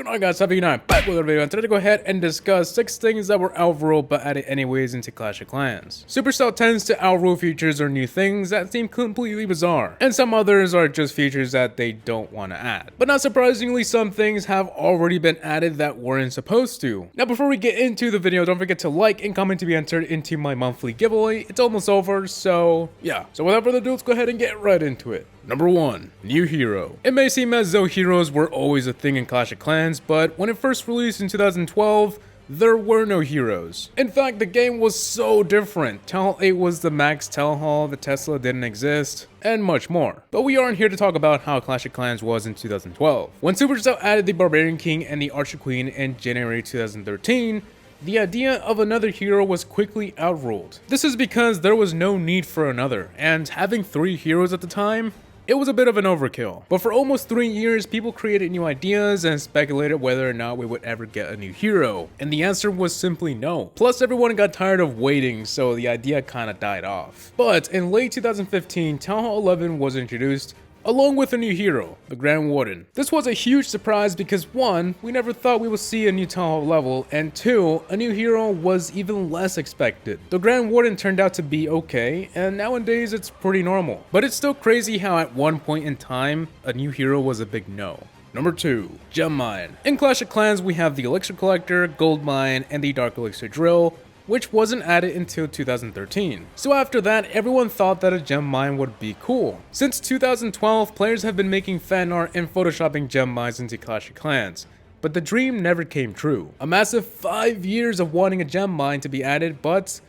Alright guys, HaVoC back with a video, and today to go ahead and discuss 6 things that were outruled but added anyways into Clash of Clans. Supercell tends to outrule features or new things that seem completely bizarre, and some others are just features that they don't want to add. But not surprisingly, some things have already been added that weren't supposed to. Now before we get into the video, don't forget to like and comment to be entered into my monthly giveaway. It's almost over, so yeah. So without further ado, let's go ahead and get right into it. Number 1. New hero. It may seem as though heroes were always a thing in Clash of Clans, but when it first released in 2012, there were no heroes. In fact, the game was so different. Town Hall 8 was the max Town Hall, the Tesla didn't exist, and much more. But we aren't here to talk about how Clash of Clans was in 2012. When Supercell added the Barbarian King and the Archer Queen in January 2013, the idea of another hero was quickly outruled. This is because there was no need for another, and having 3 heroes at the time, it was a bit of an overkill. But for almost 3 years, people created new ideas and speculated whether or not we would ever get a new hero. And the answer was simply no. Plus, everyone got tired of waiting, so the idea kinda died off. But in late 2015, Town Hall 11 was introduced, along with a new hero, the Grand Warden. This was a huge surprise because 1, we never thought we would see a new Town Hall level, and 2, a new hero was even less expected. The Grand Warden turned out to be okay, and nowadays it's pretty normal. But it's still crazy how at one point in time, a new hero was a big no. Number 2. Gem Mine. In Clash of Clans, we have the Elixir Collector, Gold Mine, and the Dark Elixir Drill, which wasn't added until 2013. So after that, everyone thought that a gem mine would be cool. Since 2012, players have been making fan art and photoshopping gem mines into Clash of Clans, but the dream never came true. A massive 5 years of wanting a gem mine to be added, but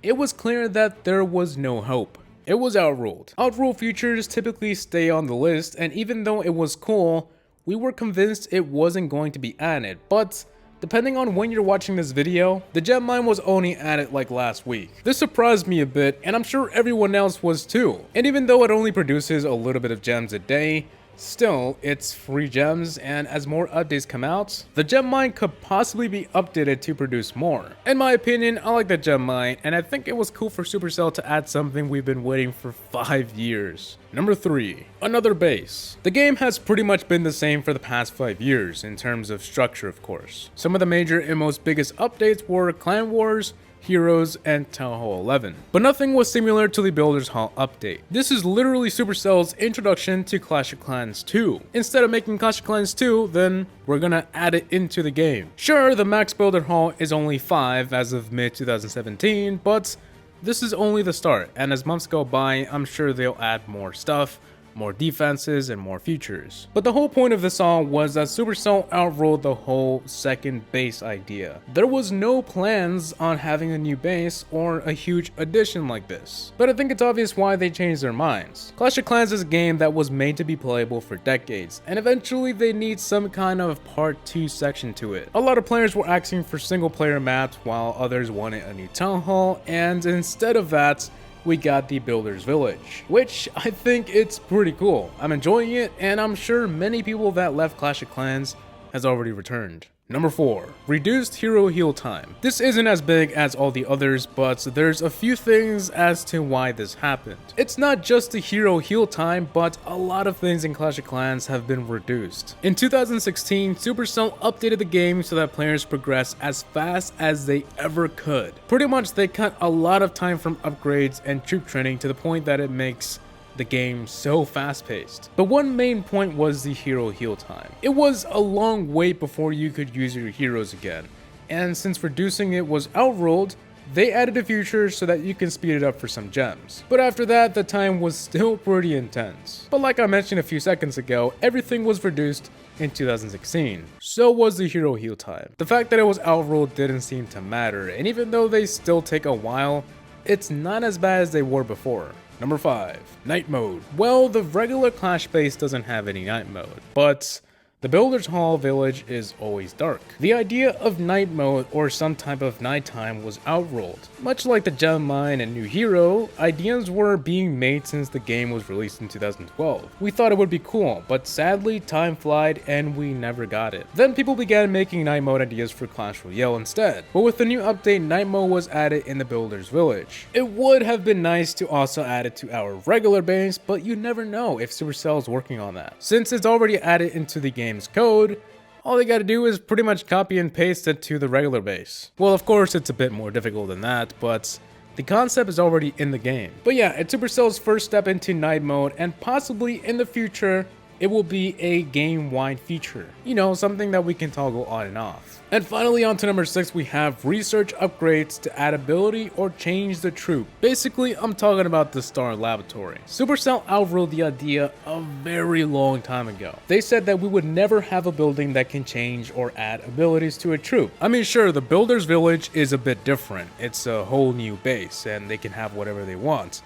it was clear that there was no hope. It was outruled. Outruled features typically stay on the list, and even though it was cool, we were convinced it wasn't going to be added, but depending on when you're watching this video, the gem mine was only added like last week. This surprised me a bit, and I'm sure everyone else was too. And even though it only produces a little bit of gems a day, still, it's free gems, and as more updates come out, the gem mine could possibly be updated to produce more. In my opinion, I like the gem mine, and I think it was cool for Supercell to add something we've been waiting for 5 years. Number 3. Another base. The game has pretty much been the same for the past 5 years, in terms of structure of course. Some of the major and most biggest updates were Clan Wars, Heroes, and Town Hall 11. But nothing was similar to the Builders Hall update. This is literally Supercell's introduction to Clash of Clans 2. Instead of making Clash of Clans 2, then we're gonna add it into the game. Sure, the max Builder Hall is only 5 as of mid-2017, but this is only the start, and as months go by, I'm sure they'll add more stuff, more defenses, and more features. But the whole point of this all was that Supercell outruled the whole second base idea. There was no plans on having a new base or a huge addition like this. But I think it's obvious why they changed their minds. Clash of Clans is a game that was made to be playable for decades, and eventually they need some kind of part 2 section to it. A lot of players were asking for single player maps while others wanted a new Town Hall, and instead of that, we got the Builder's Village, which I think it's pretty cool. I'm enjoying it, and I'm sure many people that left Clash of Clans has already returned. Number 4. Reduced hero heal time. This isn't as big as all the others, but there's a few things as to why this happened. It's not just the hero heal time, but a lot of things in Clash of Clans have been reduced. In 2016, Supercell updated the game so that players progress as fast as they ever could. Pretty much they cut a lot of time from upgrades and troop training to the point that it makes the game so fast-paced. But one main point was the hero heal time. It was a long wait before you could use your heroes again, and since reducing it was outruled, they added a feature so that you can speed it up for some gems. But after that, the time was still pretty intense. But like I mentioned a few seconds ago, everything was reduced in 2016. So was the hero heal time. The fact that it was outruled didn't seem to matter, and even though they still take a while, it's not as bad as they were before. Number 5. Night Mode. Well, the regular Clash base doesn't have any night mode, but the Builders Hall village is always dark. The idea of night mode or some type of nighttime was outruled. Much like the gem mine and new hero, ideas were being made since the game was released in 2012. We thought it would be cool, but sadly time flied and we never got it. Then people began making night mode ideas for Clash Royale instead. But with the new update, night mode was added in the Builders Village. It would have been nice to also add it to our regular base, but you never know if Supercell is working on that. Since it's already added into the game's code, all they gotta do is pretty much copy and paste it to the regular base. Well, of course, it's a bit more difficult than that, but the concept is already in the game. But yeah, it's Supercell's first step into night mode, and possibly in the future, it will be a game-wide feature. You know, something that we can toggle on and off. And finally, on to number 6, we have research upgrades to add ability or change the troop. Basically, I'm talking about the Star Laboratory. Supercell outruled the idea a very long time ago. They said that we would never have a building that can change or add abilities to a troop. I mean, sure, the Builder's Village is a bit different. It's a whole new base, and they can have whatever they want.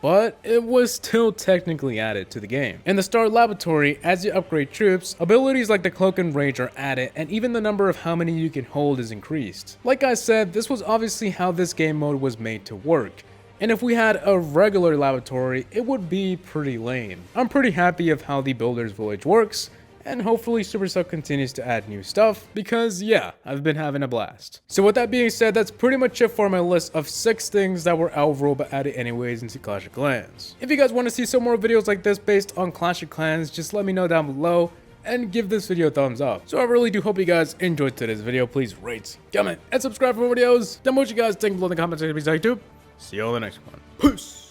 But it was still technically added to the game. In the Star Laboratory, as you upgrade troops, abilities like the Cloak and Rage are added, and even the number of how many you can hold is increased. Like I said, this was obviously how this game mode was made to work. And if we had a regular laboratory, it would be pretty lame. I'm pretty happy of how the Builder's Village works, and hopefully Supercell continues to add new stuff, because yeah, I've been having a blast. So with that being said, that's pretty much it for my list of 6 things that were outruled but added anyways into Clash of Clans. If you guys want to see some more videos like this based on Clash of Clans, just let me know down below, and give this video a thumbs up. So I really do hope you guys enjoyed today's video. Please rate, comment, and subscribe for more videos. Then what you guys think below in the comments section. See you all in the next one. Peace!